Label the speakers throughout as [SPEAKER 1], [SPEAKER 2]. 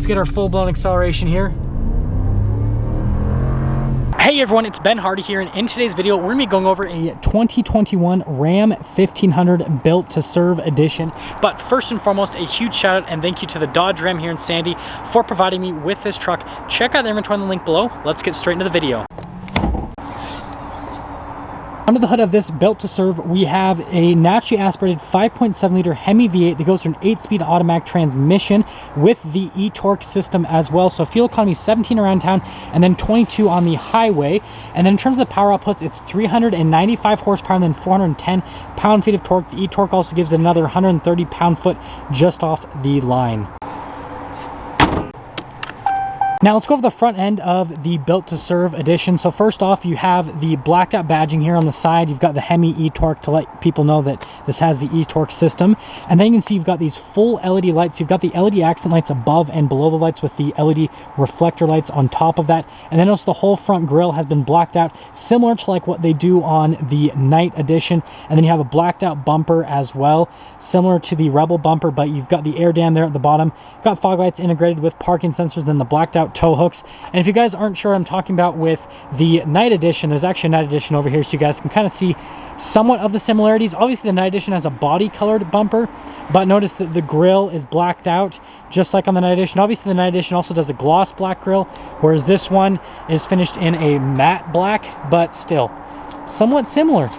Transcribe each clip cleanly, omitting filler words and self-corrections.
[SPEAKER 1] Let's get our full-blown acceleration here. Hey everyone, it's Ben Hardy here, and in today's video, we're gonna be going over a 2021 Ram 1500 Built to Serve edition. But first and foremost, a huge shout out and thank you to the Dodge Ram here in Sandy for providing me with this truck. Check out the inventory on the link below. Let's get straight into the video. Under the hood of this Built to Serve, we have a naturally aspirated 5.7 liter Hemi V8 that goes through an 8-speed automatic transmission with the e-torque system as well. So fuel economy 17 around town and then 22 on the highway. And then in terms of the power outputs, it's 395 horsepower and then 410 pound-feet of torque. The e-torque also gives it another 130 pound-foot just off the line. Now let's go over the front end of the Built to Serve edition. So first off, you have the blacked out badging here on the side. You've got the Hemi e-torque to let people know that this has the e-torque system. And then you can see you've got these full LED lights. You've got the LED accent lights above and below the lights with the LED reflector lights on top of that. And then also the whole front grille has been blacked out, similar to like what they do on the Night edition. And then you have a blacked out bumper as well, similar to the Rebel bumper, but you've got the air dam there at the bottom. You've got fog lights integrated with parking sensors, then the blacked out tow hooks. And if you guys aren't sure what I'm talking about with the Night edition, there's actually a Night edition over here so you guys can kind of see somewhat of the similarities. Obviously the Night edition has a body colored bumper, but notice that the grille is blacked out just like on the Night edition. Obviously the Night edition also does a gloss black grille, whereas this one is finished in a matte black, but still somewhat similar.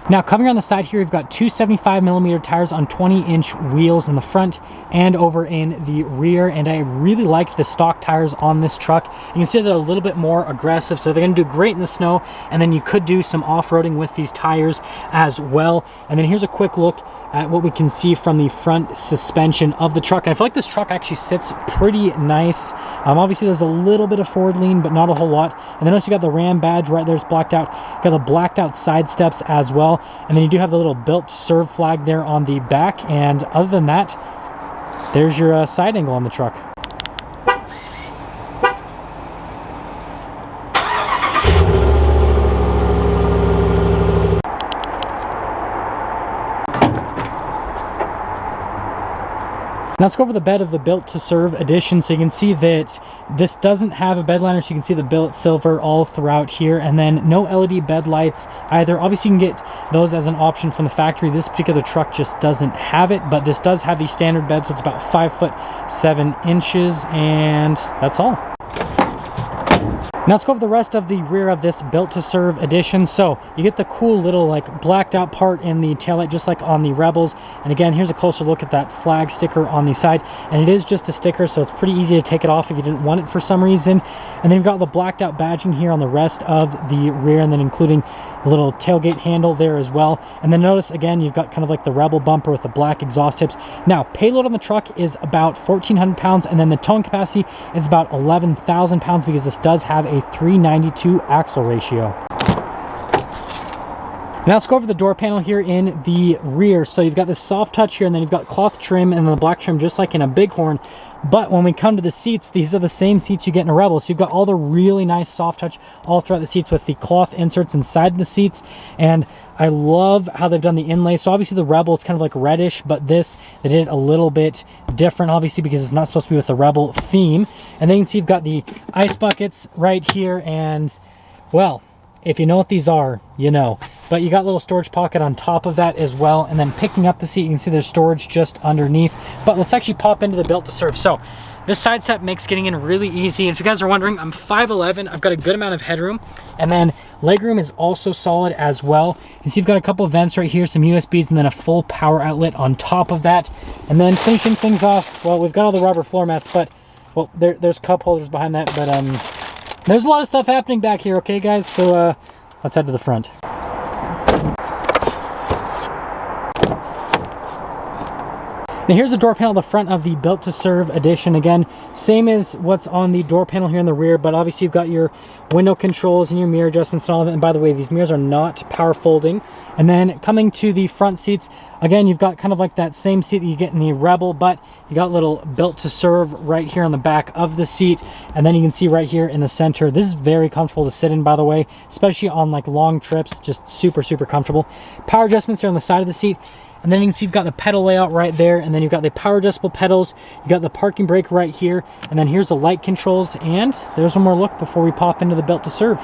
[SPEAKER 1] Now coming around the side here, we've got two 75mm tires on 20-inch wheels in the front and over in the rear, and I really like the stock tires on this truck. You can see they're a little bit more aggressive, so they're going to do great in the snow, and then you could do some off-roading with these tires as well. And then here's a quick look at what we can see from the front suspension of the truck. And I feel like this truck actually sits pretty nice. Obviously there's a little bit of forward lean, but not a whole lot. And then also you got the Ram badge right there, it's blacked out. You got the blacked out side steps as well. And then you do have the little Built to Serve flag there on the back. And other than that, there's your side angle on the truck. Now let's go over the bed of the Built to Serve edition. So you can see that this doesn't have a bed liner, so you can see the billet silver all throughout here, and then no LED bed lights either. Obviously you can get those as an option from the factory. This particular truck just doesn't have it, but this does have the standard bed, so it's about 5'7", and that's all. Now let's go over the rest of the rear of this Built to Serve edition. So you get the cool little like blacked out part in the taillight just like on the Rebels. And again, here's a closer look at that flag sticker on the side. And it is just a sticker, so it's pretty easy to take it off if you didn't want it for some reason. And then you've got the blacked out badging here on the rest of the rear, and then including a little tailgate handle there as well. And then notice again, you've got kind of like the Rebel bumper with the black exhaust tips. Now payload on the truck is about 1,400 pounds, and then the towing capacity is about 11,000 pounds because this does have a 392 axle ratio. Now let's go over the door panel here in the rear. So you've got this soft touch here, and then you've got cloth trim and then the black trim just like in a Bighorn. But when we come to the seats, these are the same seats you get in a Rebel. So you've got all the really nice soft touch all throughout the seats with the cloth inserts inside the seats. And I love how they've done the inlay. So obviously the Rebel, it's kind of like reddish, but this, they did it a little bit different, obviously, because it's not supposed to be with the Rebel theme. And then you can see you've got the ice buckets right here. And, well, if you know what these are, you know. But you got a little storage pocket on top of that as well. And then picking up the seat, you can see there's storage just underneath. But let's actually pop into the Built to Serve. So this side step makes getting in really easy. And if you guys are wondering, I'm 5'11". I've got a good amount of headroom. And then legroom is also solid as well. You see you've got a couple of vents right here, some USBs, and then a full power outlet on top of that. And then finishing things off, well, we've got all the rubber floor mats, but, well, there's cup holders behind that. But there's a lot of stuff happening back here, okay, guys? So let's head to the front. Now here's the door panel at the front of the Built to Serve edition. Again, same as what's on the door panel here in the rear, but obviously you've got your window controls and your mirror adjustments and all of it. And by the way, these mirrors are not power folding. And then coming to the front seats, again, you've got kind of like that same seat that you get in the Rebel, but you got little Built to Serve right here on the back of the seat. And then you can see right here in the center, this is very comfortable to sit in, by the way, especially on like long trips, just super, super comfortable. Power adjustments here on the side of the seat. And then you can see you've got the pedal layout right there, and then you've got the power adjustable pedals, you got the parking brake right here, and then here's the light controls, and there's one more look before we pop into the Built to Serve.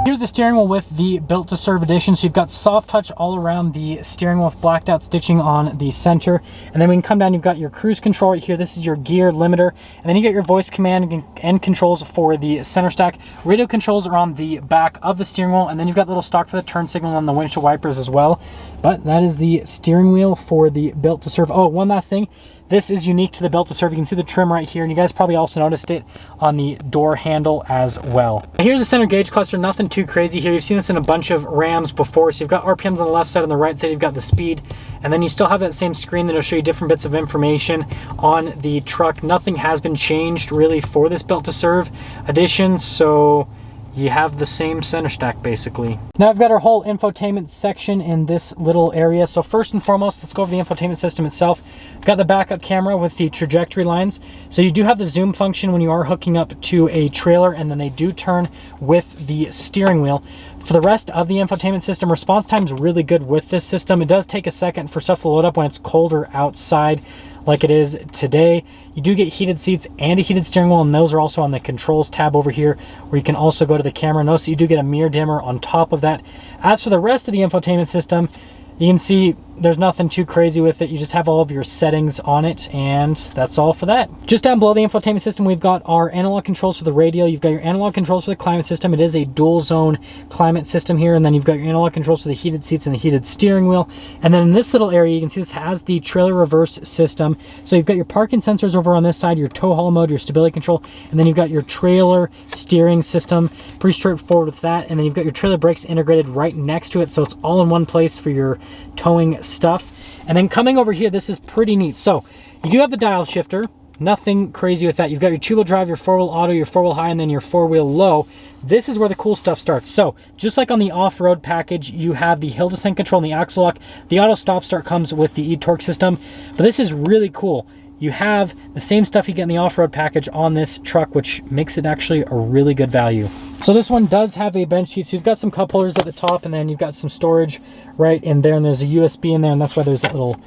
[SPEAKER 1] Here's the steering wheel with the Built to Serve edition. So you've got soft touch all around the steering wheel with blacked out stitching on the center. And then we can come down, you've got your cruise control right here. This is your gear limiter. And then you get your voice command and controls for the center stack. Radio controls are on the back of the steering wheel. And then you've got little stock for the turn signal on the windshield wipers as well. But that is the steering wheel for the Built to Serve. Oh, one last thing. This is unique to the Built to Serve. You can see the trim right here, and you guys probably also noticed it on the door handle as well. Here's the center gauge cluster, nothing too crazy here. You've seen this in a bunch of Rams before. So you've got RPMs on the left side, on the right side, you've got the speed, and then you still have that same screen that'll show you different bits of information on the truck. Nothing has been changed really for this Built to Serve edition, so you have the same center stack basically. Now I've got our whole infotainment section in this little area. So first and foremost, let's go over the infotainment system itself. I've got the backup camera with the trajectory lines. So you do have the zoom function when you are hooking up to a trailer, and then they do turn with the steering wheel. For the rest of the infotainment system, response time is really good with this system. It does take a second for stuff to load up when it's colder outside like it is today. You do get heated seats and a heated steering wheel, and those are also on the controls tab over here, where you can also go to the camera. Notice you do get a mirror dimmer on top of that. As for the rest of the infotainment system, you can see there's nothing too crazy with it. You just have all of your settings on it, and that's all for that. Just down below the infotainment system, we've got our analog controls for the radio. You've got your analog controls for the climate system. It is a dual zone climate system here, and then you've got your analog controls for the heated seats and the heated steering wheel. And then in this little area, you can see this has the trailer reverse system. So you've got your parking sensors over on this side, your tow haul mode, your stability control, and then you've got your trailer steering system. Pretty straightforward with that. And then you've got your trailer brakes integrated right next to it, so it's all in one place for your towing stuff. And then coming over here, this is pretty neat. So you do have the dial shifter, nothing crazy with that. You've got your two-wheel drive, your four-wheel auto, your four-wheel high, and then your four-wheel low. This is where the cool stuff starts. So just like on the off-road package, you have the hill descent control and the axle lock. The auto stop start comes with the e-torque system, but this is really cool. You have the same stuff you get in the off-road package on this truck, which makes it actually a really good value. So this one does have a bench seat. So you've got some cup holders at the top, and then you've got some storage right in there, and there's a USB in there, and that's why there's that little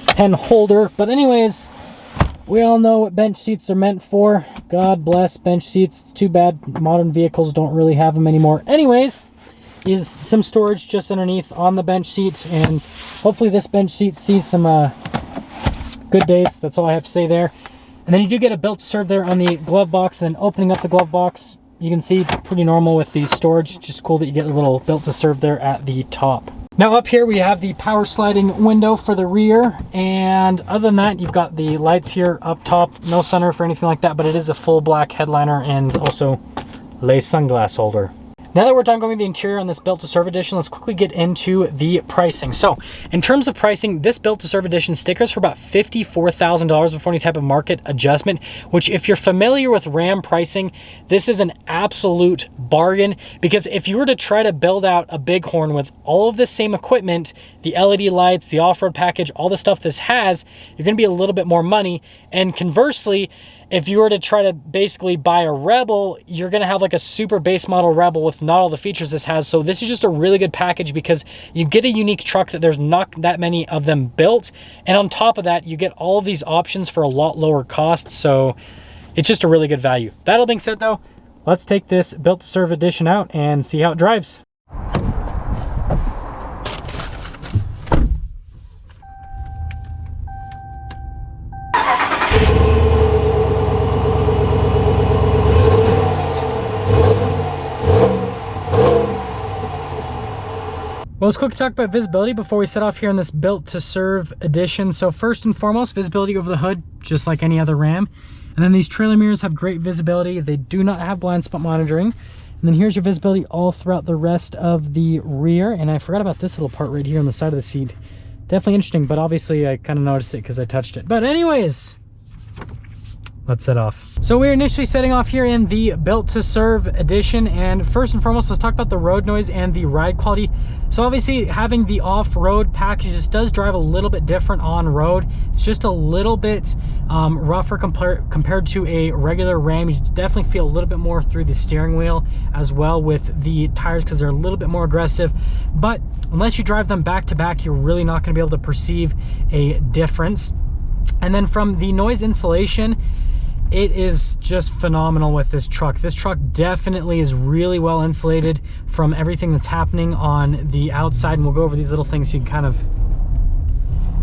[SPEAKER 1] pen holder. But anyways, we all know what bench seats are meant for. God bless bench seats. It's too bad modern vehicles don't really have them anymore. Anyways, is some storage just underneath on the bench seat, and hopefully this bench seat sees some good days. That's all I have to say there. And then you do get a Built to Serve there on the glove box, and then opening up the glove box, you can see pretty normal with the storage. Just cool that you get a little Built to Serve there at the top. Now up here we have the power sliding window for the rear, and other than that, you've got the lights here up top. No sunroof or anything like that, but it is a full black headliner and also lace sunglass holder. Now that we're done going with the interior on this Built to Serve edition, let's quickly get into the pricing. So in terms of pricing, this Built to Serve edition stickers for about $54,000 before any type of market adjustment, which if you're familiar with Ram pricing, this is an absolute bargain, because if you were to try to build out a Bighorn with all of this same equipment, the LED lights, the off-road package, all the stuff this has, you're gonna be a little bit more money. And conversely, if you were to try to basically buy a Rebel, you're gonna have like a super base model Rebel with not all the features this has. So this is just a really good package, because you get a unique truck that there's not that many of them built. And on top of that, you get all of these options for a lot lower cost. So it's just a really good value. That all being said though, let's take this Built to Serve edition out and see how it drives. Well, let's quickly talk about visibility before we set off here in this Built to Serve edition. So first and foremost, visibility over the hood, just like any other Ram. And then these trailer mirrors have great visibility. They do not have blind spot monitoring. And then here's your visibility all throughout the rest of the rear. And I forgot about this little part right here on the side of the seat. Definitely interesting, but obviously I kind of noticed it because I touched it. But anyways, let's set off. So we're initially setting off here in the Built to Serve edition, and first and foremost, let's talk about the road noise and the ride quality. So obviously having the off-road package just does drive a little bit different on road. It's just a little bit rougher compared to a regular Ram. You definitely feel a little bit more through the steering wheel as well with the tires because they're a little bit more aggressive. But unless you drive them back to back, you're really not going to be able to perceive a difference. And then from the noise insulation, it is just phenomenal with this truck. This truck definitely is really well insulated from everything that's happening on the outside, and we'll go over these little things so you can kind of,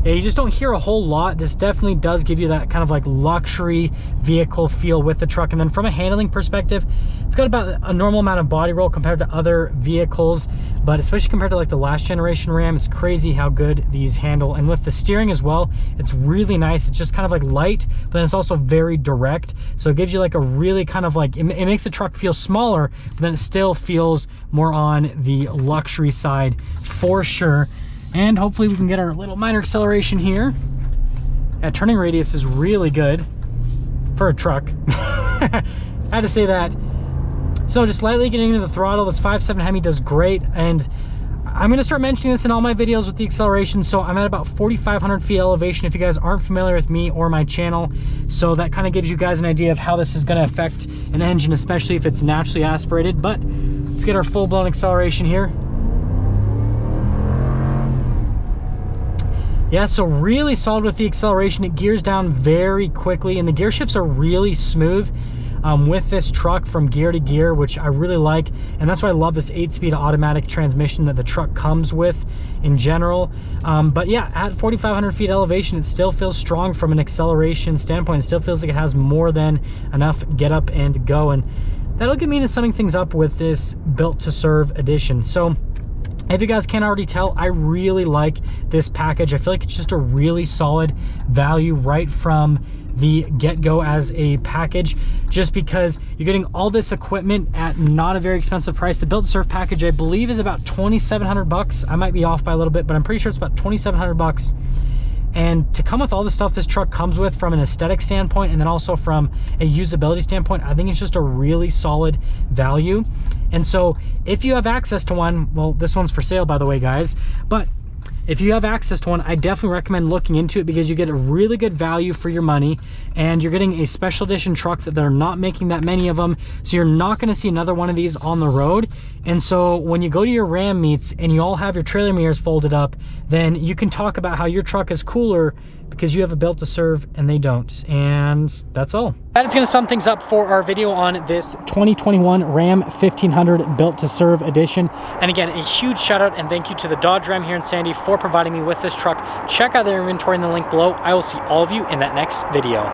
[SPEAKER 1] yeah, you just don't hear a whole lot. This definitely does give you that kind of like luxury vehicle feel with the truck. And then from a handling perspective, it's got about a normal amount of body roll compared to other vehicles, but especially compared to like the last generation Ram, it's crazy how good these handle. And with the steering as well, it's really nice. It's just kind of like light, but then it's also very direct. So it gives you like a really kind of like, it makes the truck feel smaller, but then it still feels more on the luxury side for sure. And hopefully we can get our little minor acceleration here. Yeah, turning radius is really good for a truck. I had to say that. So just lightly getting into the throttle, this 5.7 Hemi does great. And I'm gonna start mentioning this in all my videos with the acceleration. So I'm at about 4,500 feet elevation if you guys aren't familiar with me or my channel. So that kind of gives you guys an idea of how this is gonna affect an engine, especially if it's naturally aspirated. But let's get our full-blown acceleration here. Yeah, so really solid with the acceleration. It gears down very quickly, and the gear shifts are really smooth with this truck from gear to gear, which I really like. And that's why I love this 8-speed automatic transmission that the truck comes with in general. But yeah, at 4,500 feet elevation, it still feels strong from an acceleration standpoint. It still feels like it has more than enough get up and go. And that'll get me into summing things up with this Built to Serve edition. So if you guys can't already tell, I really like this package. I feel like it's just a really solid value right from the get-go as a package, just because you're getting all this equipment at not a very expensive price. The Built to Serve package, I believe, is about 2,700 bucks. I might be off by a little bit, but I'm pretty sure it's about 2,700 bucks. And to come with all the stuff this truck comes with from an aesthetic standpoint, and then also from a usability standpoint, I think it's just a really solid value. And so if you have access to one, well, this one's for sale, by the way, guys, but if you have access to one, I definitely recommend looking into it because you get a really good value for your money, and you're getting a special edition truck that they're not making that many of them. So you're not going to see another one of these on the road. And so when you go to your Ram meets and you all have your trailer mirrors folded up, then you can talk about how your truck is cooler because you have a Built to Serve and they don't. And that's all. That is going to sum things up for our video on this 2021 Ram 1500 Built to Serve edition. And again, a huge shout out and thank you to the Dodge Ram here in Sandy for providing me with this truck. Check out their inventory in the link below. I will see all of you in that next video.